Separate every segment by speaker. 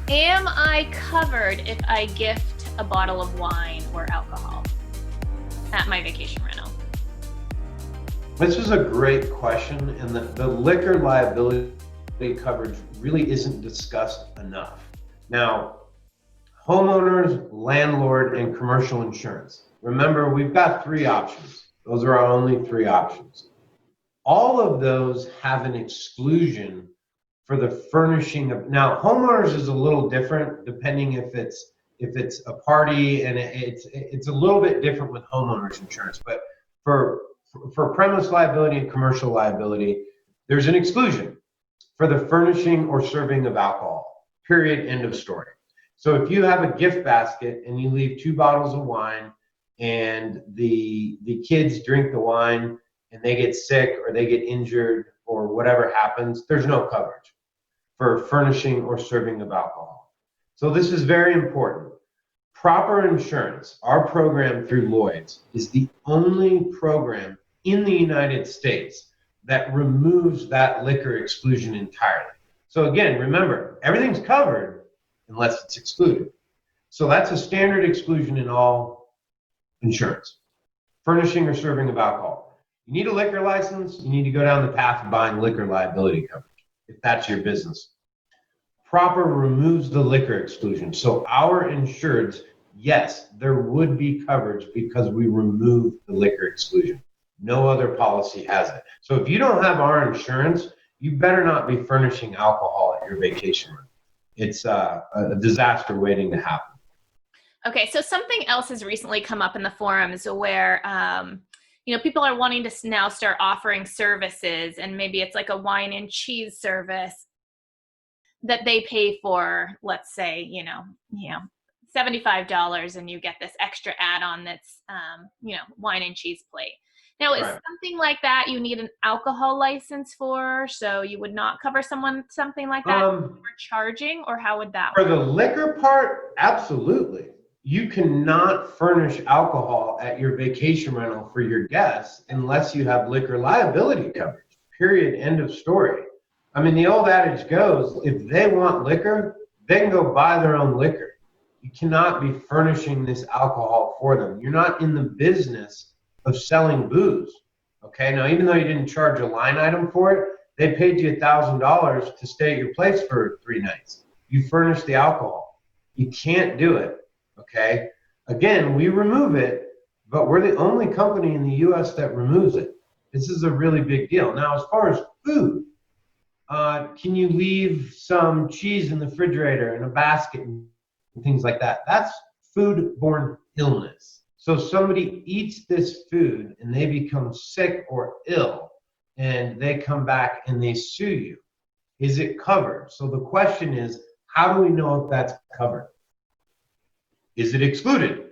Speaker 1: Am I covered if I gift a bottle of wine or alcohol at my vacation rental?
Speaker 2: This is a great question, and the liquor liability coverage really isn't discussed enough. Now, homeowners, landlord, and commercial insurance. Remember, we've got three options. Those are our only three options. All of those have an exclusion for the furnishing of. Now, homeowners is a little different depending if it's a party, and it's a little bit different with homeowners insurance. But for premise liability and commercial liability, there's an exclusion for the furnishing or serving of alcohol. Period. End of story. So if you have a gift basket and you leave 2 bottles of wine and the kids drink the wine and they get sick or they get injured or whatever happens, there's no coverage for furnishing or serving of alcohol. So this is very important. Proper insurance, our program through Lloyd's, is the only program in the United States that removes that liquor exclusion entirely. So again, remember, everything's covered unless it's excluded. So that's a standard exclusion in all insurance. Furnishing or serving of alcohol. You need a liquor license, you need to go down the path of buying liquor liability coverage, if that's your business. Proper removes the liquor exclusion. So our insureds, yes, there would be coverage because we remove the liquor exclusion. No other policy has it. So if you don't have our insurance, you better not be furnishing alcohol at your vacation rental. It's a disaster waiting to happen.
Speaker 1: Okay, so something else has recently come up in the forums where, people are wanting to now start offering services, and maybe it's like a wine and cheese service that they pay for, let's say, $75, and you get this extra add-on that's, wine and cheese plate. Now, is something like that you need an alcohol license for, so you would not cover something like that for charging, or how would that
Speaker 2: work?
Speaker 1: For
Speaker 2: the liquor part, absolutely. You cannot furnish alcohol at your vacation rental for your guests unless you have liquor liability coverage. Period. End of story. I mean, the old adage goes, if they want liquor, they can go buy their own liquor. You cannot be furnishing this alcohol for them. You're not in the business of selling booze. Okay, now even though you didn't charge a line item for it, they paid you $1,000 to stay at your place for 3 nights. You furnish the alcohol. You can't do it. Okay, again, we remove it, but we're the only company in the US that removes it. This is a really big deal. Now, as far as food, can you leave some cheese in the refrigerator in a basket and things like that? That's foodborne illness. So somebody eats this food and they become sick or ill and they come back and they sue you. Is it covered? So the question is, how do we know if that's covered? Is it excluded?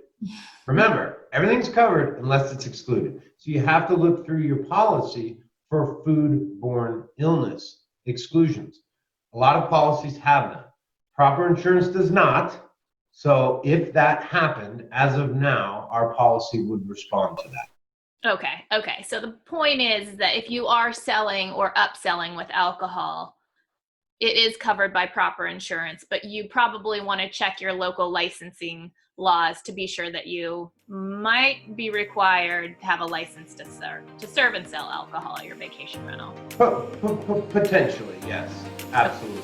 Speaker 2: Remember, everything's covered unless it's excluded. So you have to look through your policy for foodborne illness exclusions. A lot of policies have them. Proper insurance does not. So if that happened, as of now, our policy would respond to that.
Speaker 1: Okay. So the point is that if you are selling or upselling with alcohol, it is covered by proper insurance, but you probably want to check your local licensing laws to be sure that you might be required to have a license to serve and sell alcohol at your vacation rental.
Speaker 2: Potentially, yes, absolutely.